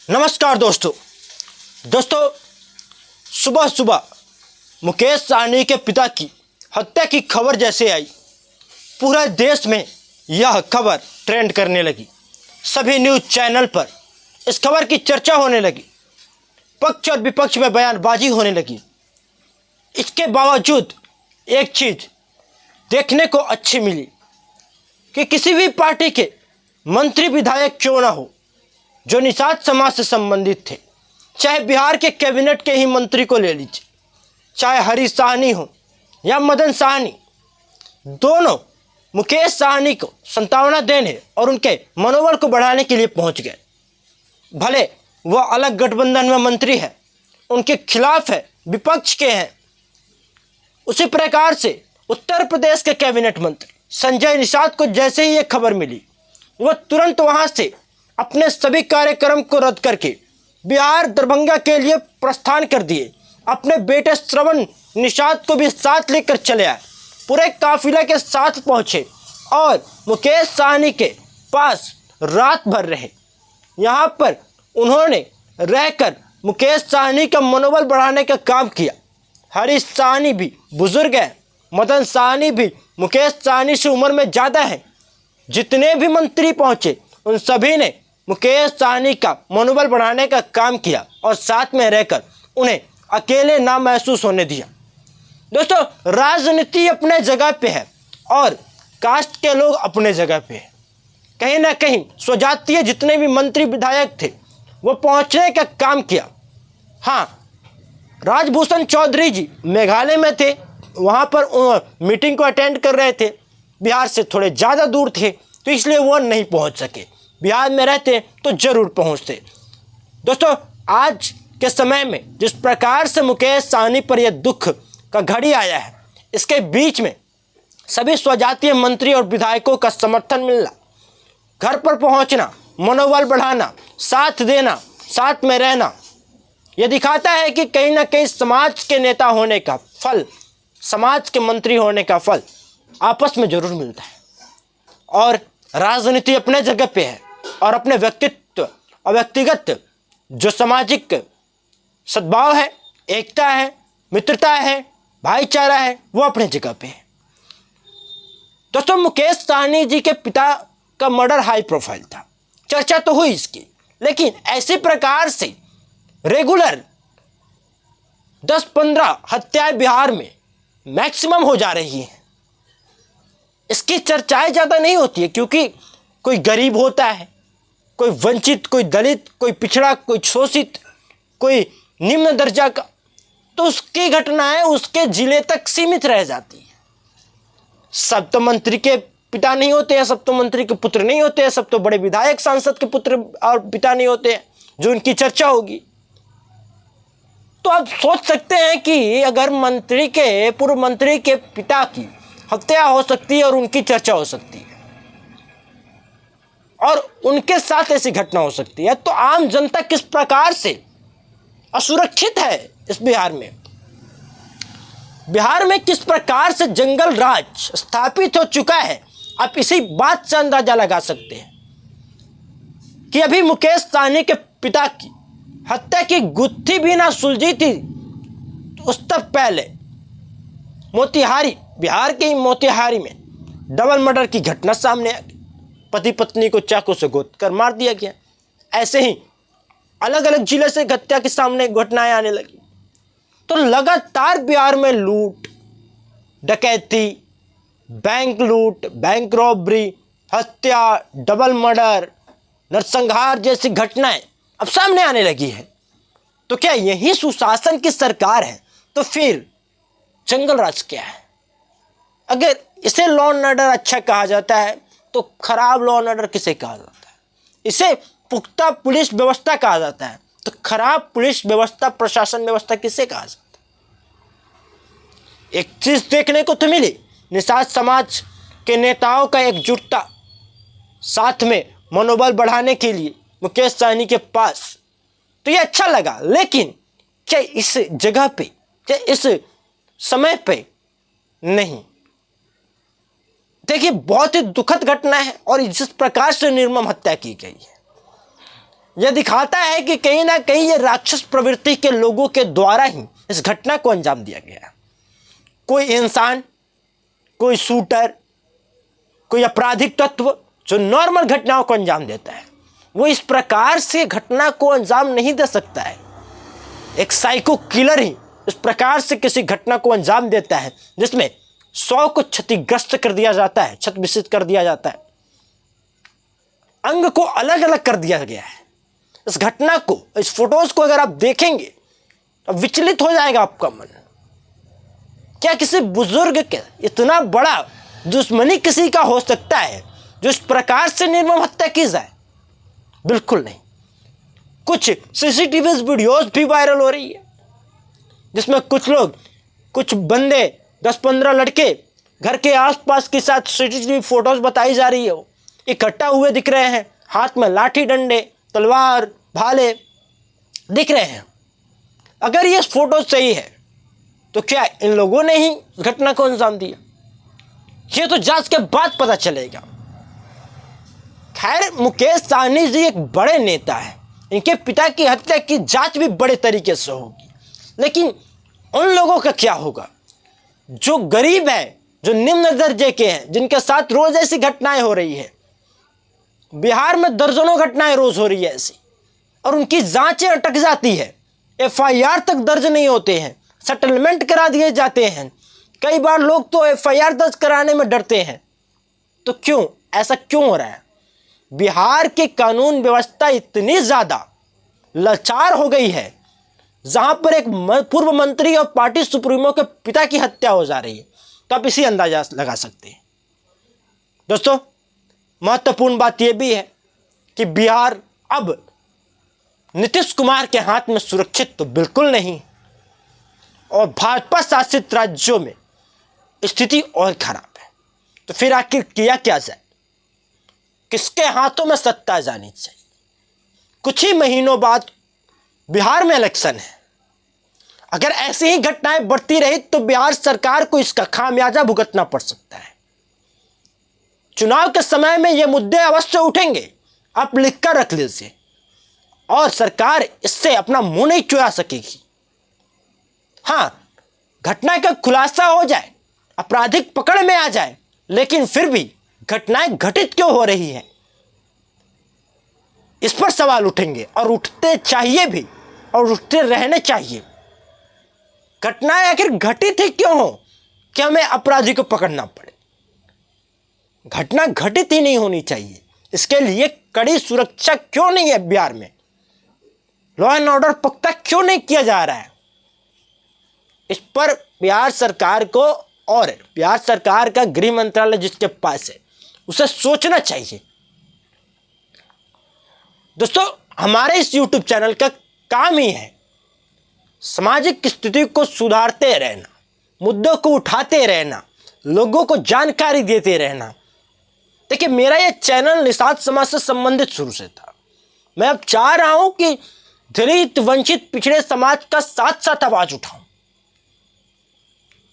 नमस्कार दोस्तों सुबह सुबह मुकेश सहनी के पिता की हत्या की खबर जैसे आई, पूरे देश में यह खबर ट्रेंड करने लगी। सभी न्यूज़ चैनल पर इस खबर की चर्चा होने लगी, पक्ष और विपक्ष में बयानबाजी होने लगी। इसके बावजूद एक चीज़ देखने को अच्छी मिली कि किसी भी पार्टी के मंत्री विधायक क्यों ना हो जो निषाद समाज से संबंधित थे, चाहे बिहार के कैबिनेट के ही मंत्री को ले लीजिए, चाहे हरीश सहनी हो या मदन सहनी, दोनों मुकेश सहनी को सांत्वना देने और उनके मनोबल को बढ़ाने के लिए पहुंच गए। भले वह अलग गठबंधन में मंत्री है, उनके खिलाफ है, विपक्ष के हैं। उसी प्रकार से उत्तर प्रदेश के कैबिनेट मंत्री संजय निषाद को जैसे ही ये खबर मिली, वह तुरंत वहां से अपने सभी कार्यक्रम को रद्द करके बिहार दरभंगा के लिए प्रस्थान कर दिए। अपने बेटे श्रवण निषाद को भी साथ लेकर चले आए, पूरे काफिले के साथ पहुंचे और मुकेश सहनी के पास रात भर रहे। यहाँ पर उन्होंने रहकर मुकेश सहनी का मनोबल बढ़ाने का काम किया। हरीश सहनी भी बुजुर्ग है, मदन सहनी भी मुकेश सहनी से उम्र में ज़्यादा है। जितने भी मंत्री पहुंचे उन सभी ने मुकेश सहनी का मनोबल बढ़ाने का काम किया और साथ में रहकर उन्हें अकेले ना महसूस होने दिया। दोस्तों, राजनीति अपने जगह पे है और कास्ट के लोग अपने जगह पे है। कहीं ना कहीं स्वजातीय जितने भी मंत्री विधायक थे वो पहुंचने का काम किया। हाँ, राजभूषण चौधरी जी मेघालय में थे, वहाँ पर मीटिंग को अटेंड कर रहे थे। बिहार से थोड़े ज़्यादा दूर थे तो इसलिए वो नहीं पहुँच सके। बिहार में रहते तो जरूर पहुंचते। दोस्तों, आज के समय में जिस प्रकार से मुकेश सहनी पर यह दुख का घड़ी आया है, इसके बीच में सभी स्वजातीय मंत्री और विधायकों का समर्थन मिलना, घर पर पहुंचना, मनोबल बढ़ाना, साथ देना, साथ में रहना, यह दिखाता है कि कहीं ना कहीं समाज के नेता होने का फल, समाज के मंत्री होने का फल आपस में जरूर मिलता है। और राजनीति अपने जगह पे है और अपने व्यक्तित्व और व्यक्तिगत जो सामाजिक सद्भाव है, एकता है, मित्रता है, भाईचारा है, वो अपने जगह पे है। दोस्तों, मुकेश सहनी जी के पिता का मर्डर हाई प्रोफाइल था, चर्चा तो हुई इसकी, लेकिन ऐसे प्रकार से रेगुलर 10-15 हत्याएं बिहार में मैक्सिमम हो जा रही हैं। इसकी चर्चाएं ज़्यादा नहीं होती है क्योंकि कोई गरीब होता है, कोई वंचित, कोई दलित, कोई पिछड़ा, कोई शोषित, कोई निम्न दर्जा का, तो उसकी घटनाएं उसके जिले तक सीमित रह जाती हैं। सब तो मंत्री के पिता नहीं होते हैं, सब तो मंत्री के पुत्र नहीं होते हैं, सब तो बड़े विधायक सांसद के पुत्र और पिता नहीं होते हैं जो उनकी चर्चा होगी। तो आप सोच सकते हैं कि अगर पूर्व मंत्री के पिता की हत्या हो सकती है और उनकी चर्चा हो सकती है और उनके साथ ऐसी घटना हो सकती है, तो आम जनता किस प्रकार से असुरक्षित है इस बिहार में। बिहार में किस प्रकार से जंगल राज स्थापित हो चुका है, आप इसी बात से अंदाजा लगा सकते हैं कि अभी मुकेश सहनी के पिता की हत्या की गुत्थी भी ना सुलझी थी, तो उस तक पहले मोतिहारी, बिहार के ही मोतिहारी में डबल मर्डर की घटना सामने आ गई। पति पत्नी को चाकू से गोद कर मार दिया गया। ऐसे ही अलग अलग जिले से हत्या के सामने घटनाएं आने लगी। तो लगातार बिहार में लूट, डकैती, बैंक लूट, बैंक रॉबरी, हत्या, डबल मर्डर, नरसंहार जैसी घटनाएं अब सामने आने लगी है। तो क्या यही सुशासन की सरकार है? तो फिर जंगल राज क्या है? अगर इसे लॉ एंड ऑर्डर अच्छा कहा जाता है तो खराब लॉ एंड ऑर्डर किसे कहा जाता है? इसे पुख्ता पुलिस व्यवस्था कहा जाता है तो खराब पुलिस व्यवस्था, प्रशासन व्यवस्था किसे कहा जाता है? एक चीज देखने को तो मिली, निषाद समाज के नेताओं का एकजुटता, साथ में मनोबल बढ़ाने के लिए मुकेश सहनी के पास, तो ये अच्छा लगा। लेकिन क्या इस जगह पे, क्या इस समय पे नहीं? देखिए, बहुत ही दुखद घटना है और जिस प्रकार से निर्मम हत्या की गई है, यह दिखाता है कि कहीं ना कहीं ये राक्षस प्रवृत्ति के लोगों के द्वारा ही इस घटना को अंजाम दिया गया है। कोई इंसान, कोई शूटर, कोई आपराधिक तत्व जो नॉर्मल घटनाओं को अंजाम देता है, वो इस प्रकार से घटना को अंजाम नहीं दे सकता है। एक साइको किलर ही इस प्रकार से किसी घटना को अंजाम देता है जिसमें 100 को क्षतिग्रस्त कर दिया जाता है, क्षत विक्षत कर दिया जाता है, अंग को अलग अलग कर दिया गया है। इस घटना को, इस फोटोज को अगर आप देखेंगे तो विचलित हो जाएगा आपका मन। क्या किसी बुजुर्ग के इतना बड़ा दुश्मनी किसी का हो सकता है जो इस प्रकार से निर्मम हत्या की जाए? बिल्कुल नहीं। कुछ सीसीटीवी वीडियोस भी वायरल हो रही है जिसमें कुछ लोग, कुछ बंदे, 10-15 लड़के घर के आसपास के साथ सीसीटीवी फोटोज बताई जा रही है, वो इकट्ठा हुए दिख रहे हैं, हाथ में लाठी डंडे, तलवार, भाले दिख रहे हैं। अगर ये फोटो सही है तो क्या इन लोगों ने ही घटना को अंजाम दिया? ये तो जांच के बाद पता चलेगा। खैर, मुकेश सहनी जी एक बड़े नेता है, इनके पिता की हत्या की जांच भी बड़े तरीके से होगी, लेकिन उन लोगों का क्या होगा जो गरीब है, जो निम्न दर्जे के हैं, जिनके साथ रोज ऐसी घटनाएं हो रही है। बिहार में दर्जनों घटनाएं रोज हो रही है ऐसी, और उनकी जांचें अटक जाती है, एफआईआर तक दर्ज नहीं होते हैं, सेटलमेंट करा दिए जाते हैं। कई बार लोग तो एफआईआर दर्ज कराने में डरते हैं। तो क्यों, ऐसा क्यों हो रहा है? बिहार की कानून व्यवस्था इतनी ज्यादा लाचार हो गई है, जहां पर एक पूर्व मंत्री और पार्टी सुप्रीमो के पिता की हत्या हो जा रही है, तो आप इसी अंदाजा लगा सकते हैं। दोस्तों, महत्वपूर्ण बात यह भी है कि बिहार अब नीतीश कुमार के हाथ में सुरक्षित तो बिल्कुल नहीं, और भाजपा शासित राज्यों में स्थिति और खराब है। तो फिर आखिर किया क्या जाए? किसके हाथों में सत्ता जानी चाहिए? कुछ ही महीनों बाद बिहार में इलेक्शन है। अगर ऐसी ही घटनाएं बढ़ती रही तो बिहार सरकार को इसका खामियाजा भुगतना पड़ सकता है। चुनाव के समय में ये मुद्दे अवश्य उठेंगे, आप लिखकर रख लीजिए, और सरकार इससे अपना मुंह नहीं चुरा सकेगी। हां, घटना का खुलासा हो जाए, आपराधिक पकड़ में आ जाए, लेकिन फिर भी घटनाएं घटित क्यों हो रही है, इस पर सवाल उठेंगे, और उठते चाहिए भी, और उठते रहने चाहिए। घटनाएं आखिर घटित ही क्यों हो कि हमें अपराधी को पकड़ना पड़े? घटना घटित ही नहीं होनी चाहिए। इसके लिए कड़ी सुरक्षा क्यों नहीं है बिहार में? लॉ एंड ऑर्डर पुख्ता क्यों नहीं किया जा रहा है? इस पर बिहार सरकार को, और बिहार सरकार का गृह मंत्रालय जिसके पास है, उसे सोचना चाहिए। दोस्तों, हमारे इस YouTube चैनल का काम ही है सामाजिक स्थिति को सुधारते रहना, मुद्दों को उठाते रहना, लोगों को जानकारी देते रहना। देखिए, मेरा ये चैनल निषाद समाज से संबंधित शुरू से था। मैं अब चाह रहा हूं कि दलित, वंचित, पिछड़े समाज का साथ साथ आवाज उठाऊं,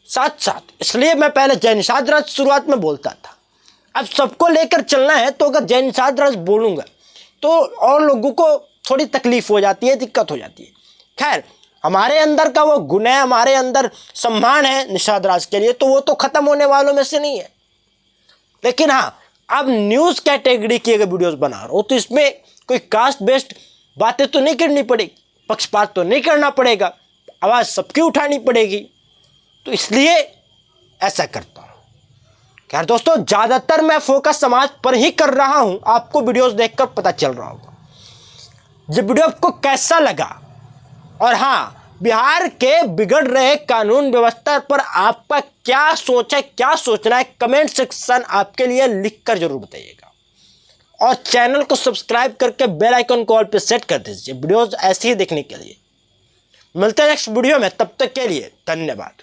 साथ साथ। इसलिए मैं पहले जय निषाद राज शुरुआत में बोलता था। अब सबको लेकर चलना है, तो अगर जय निषाद राज बोलूंगा तो और लोगों को थोड़ी तकलीफ हो जाती है, दिक्कत हो जाती है। खैर, हमारे अंदर का वो गुण है, हमारे अंदर सम्मान है निषाद राज के लिए, तो वो तो खत्म होने वालों में से नहीं है। लेकिन हाँ, अब न्यूज कैटेगरी की अगर वीडियोस बना रहा हो तो इसमें कोई कास्ट बेस्ड बातें तो नहीं करनी पड़ेगी, पक्षपात तो नहीं करना पड़ेगा, आवाज सबकी उठानी पड़ेगी। तो इसलिए ऐसा करता हूं। खैर दोस्तों, ज्यादातर मैं फोकस समाज पर ही कर रहा हूं, आपको वीडियोस देखकर पता चल रहा होगा। ये वीडियो आपको कैसा लगा, और हाँ, बिहार के बिगड़ रहे कानून व्यवस्था पर आपका क्या सोच है, क्या सोचना है, कमेंट सेक्शन आपके लिए लिखकर जरूर बताइएगा। और चैनल को सब्सक्राइब करके बेल आइकन को ऑल पे सेट कर दीजिए वीडियोस ऐसे ही देखने के लिए। मिलते हैं नेक्स्ट वीडियो में, तब तक के लिए धन्यवाद।